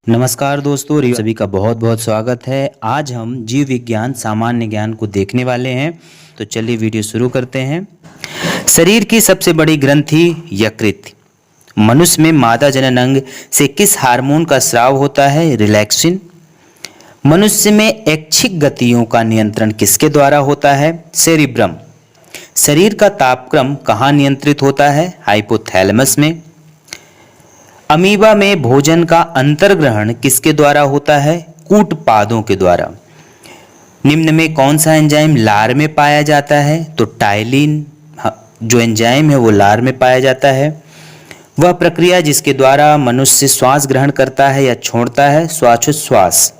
नमस्कार दोस्तों, सभी का बहुत बहुत स्वागत है। आज हम जीव विज्ञान सामान्य ज्ञान को देखने वाले हैं। तो चलिए वीडियो शुरू करते हैं। शरीर की सबसे बड़ी ग्रंथि यकृत। मनुष्य में मादा जनन अंग से किस हार्मोन का स्राव होता है? रिलैक्सिन। मनुष्य में ऐच्छिक गतियों का नियंत्रण किसके द्वारा होता है? सेरिब्रम। शरीर का तापक्रम कहाँ नियंत्रित होता है? हाइपोथैलेमस में। अमीबा में भोजन का अंतर्ग्रहण किसके द्वारा होता है? कूटपादों के द्वारा। निम्न में कौन सा एंजाइम लार में पाया जाता है? तो टाइलिन जो एंजाइम है वो लार में पाया जाता है। वह प्रक्रिया जिसके द्वारा मनुष्य श्वास ग्रहण करता है या छोड़ता है, श्वासोच्छ्वास।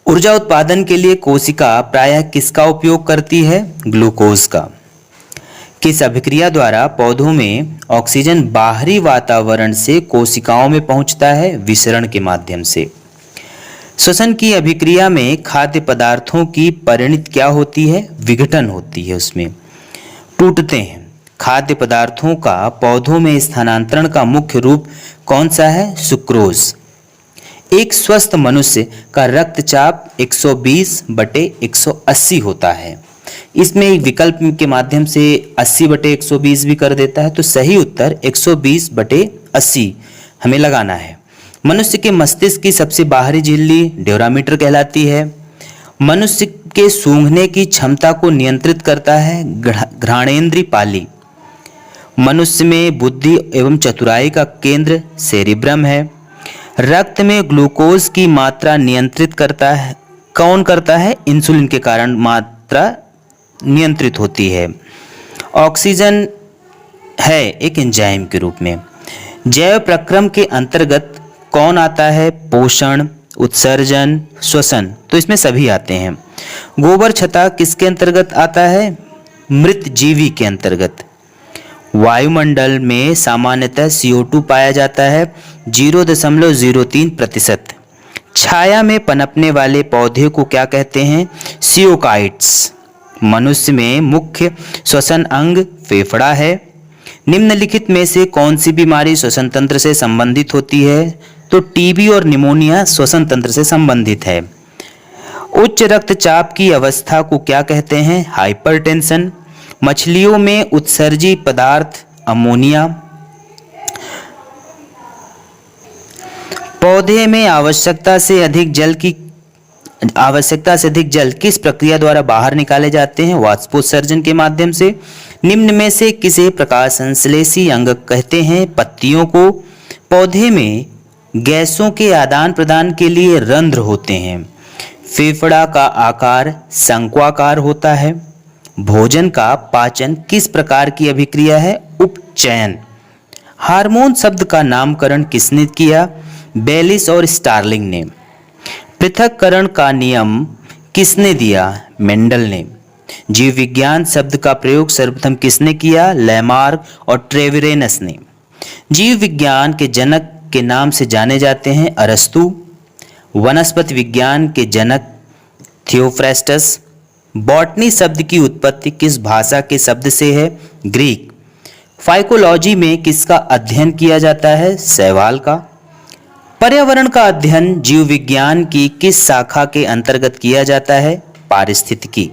ऊर्जा उत्पादन के लिए कोशिका प्रायः किसका उपयोग करती है? ग्लूकोज का। किस अभिक्रिया द्वारा पौधों में ऑक्सीजन बाहरी वातावरण से कोशिकाओं में पहुंचता है? विसरण के माध्यम से। श्वसन की अभिक्रिया में खाद्य पदार्थों की परिणति क्या होती है? विघटन होती है, उसमें टूटते हैं। खाद्य पदार्थों का पौधों में स्थानांतरण का मुख्य रूप कौन सा है? सुक्रोज। एक स्वस्थ मनुष्य का रक्तचाप 120/180 होता है। इसमें एक विकल्प के माध्यम से 80/120 भी कर देता है, तो सही उत्तर 120/80 हमें लगाना है। मनुष्य के मस्तिष्क की सबसे बाहरी झिल्ली ड्यूरामीटर कहलाती है। मनुष्य के सूंघने की क्षमता को नियंत्रित करता है घ्राणेंद्रिय पाली। मनुष्य में बुद्धि एवं चतुराई का केंद्र सेरिब्रम है। रक्त में ग्लूकोज की मात्रा नियंत्रित करता है कौन करता है? इंसुलिन के कारण मात्रा नियंत्रित होती है। ऑक्सीजन है एक एंजाइम के रूप में। जैव प्रक्रम के अंतर्गत कौन आता है? पोषण, उत्सर्जन, श्वसन। तो इसमें सभी आते हैं। गोबर छत्ता किसके अंतर्गत आता है? मृत जीवी के अंतर्गत। वायुमंडल में सामान्यतः CO2 पाया जाता है 0.03%। छाया में पनपने वाले पौधे को क्या कहते हैं? सियोकाइट्स। मनुष्य में मुख्य श्वसन अंग फेफड़ा है। निम्नलिखित में से कौन सी बीमारी श्वसन तंत्र से संबंधित होती है? तो टीबी और निमोनिया श्वसन तंत्र से संबंधित है। उच्च रक्तचाप की अवस्था को क्या कहते हैं? हाइपरटेंशन। मछलियों में उत्सर्जी पदार्थ अमोनिया। पौधे में आवश्यकता से अधिक जल किस प्रक्रिया द्वारा बाहर निकाले जाते हैं? वाष्पोत्सर्जन के माध्यम से। निम्न में से किसे प्रकाश संश्लेषी अंग कहते हैं? पत्तियों को। पौधे में गैसों के आदान प्रदान के लिए रंध्र होते हैं। फेफड़ा का आकार शंक्वाकार होता है। भोजन का पाचन किस प्रकार की अभिक्रिया है? उपचयन। हार्मोन शब्द का नामकरण किसने किया? बेलिस और स्टार्लिंग ने। पृथक्करण का नियम किसने दिया? मेंडल ने। जीव विज्ञान शब्द का प्रयोग सर्वप्रथम किसने किया? लैमार्क और ट्रेविरेनस ने। जीव विज्ञान के जनक के नाम से जाने जाते हैं अरस्तु। वनस्पति विज्ञान के जनक थियोफ्रेस्टस। बॉटनी शब्द की उत्पत्ति किस भाषा के शब्द से है? ग्रीक। फाइकोलॉजी में किसका अध्ययन किया जाता है? शैवाल का। पर्यावरण का अध्ययन जीव विज्ञान की किस शाखा के अंतर्गत किया जाता है? पारिस्थितिकी।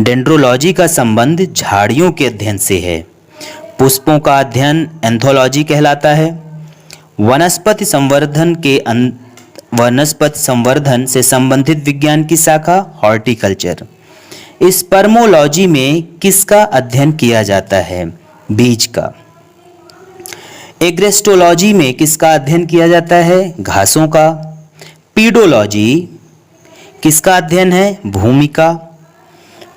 डेंड्रोलॉजी का संबंध झाड़ियों के अध्ययन से है। पुष्पों का अध्ययन एंथोलॉजी कहलाता है। वनस्पति संवर्धन से संबंधित विज्ञान की शाखा हॉर्टिकल्चर। स्पर्मोलॉजी में किसका अध्ययन किया जाता है? बीज का। एग्रेस्टोलॉजी में किसका अध्ययन किया जाता है? घासों का। पीडोलॉजी किसका अध्ययन है? भूमि का।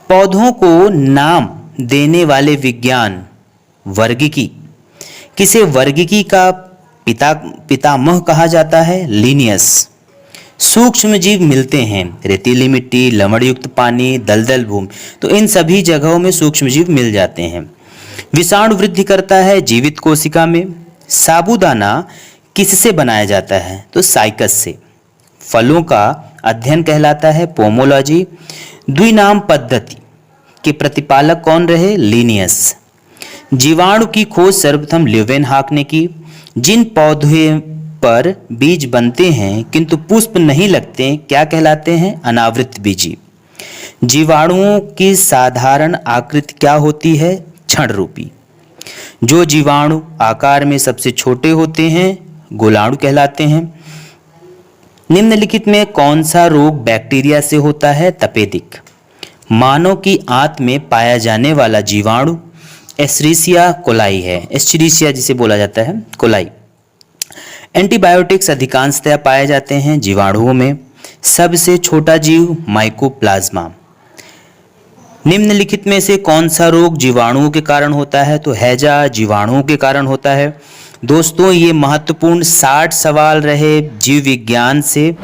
पौधों को नाम देने वाले विज्ञान वर्गिकी। किसे वर्गिकी का पितामह कहा जाता है? लिनियस। सूक्ष्म जीव मिलते हैं रेतीली मिट्टी, लवणयुक्त पानी, दलदल भूमि, तो इन सभी जगहों में सूक्ष्म जीव मिल जाते हैं। विषाणु वृद्धि करता है जीवित कोशिका में। साबूदाना किससे बनाया जाता है? तो साइकस से। फलों का अध्ययन कहलाता है पोमोलॉजी। द्विनाम पद्धति के प्रतिपालक कौन रहे? लिनियस। जीवाणु की खोज सर्वप्रथम ल्यूवेनहॉक ने की। जिन पर बीज बनते हैं किंतु पुष्प नहीं लगते, क्या कहलाते हैं? अनावृत बीजी। जीवाणुओं की साधारण आकृति क्या होती है? क्षण रूपी। जो जीवाणु आकार में सबसे छोटे होते हैं गोलाणु कहलाते हैं। निम्नलिखित में कौन सा रोग बैक्टीरिया से होता है? तपेदिक। मानव की आंत में पाया जाने वाला जीवाणु एस्चेरिचिया कोलाई है। एस्चेरिचिया जिसे बोला जाता है कोलाई। एंटीबायोटिक्स अधिकांशतः पाए जाते हैं जीवाणुओं में। सबसे छोटा जीव माइकोप्लाज्मा। निम्नलिखित में से कौन सा रोग जीवाणुओं के कारण होता है? तो हैजा जीवाणुओं के कारण होता है। दोस्तों ये महत्वपूर्ण 60 सवाल रहे जीव विज्ञान से।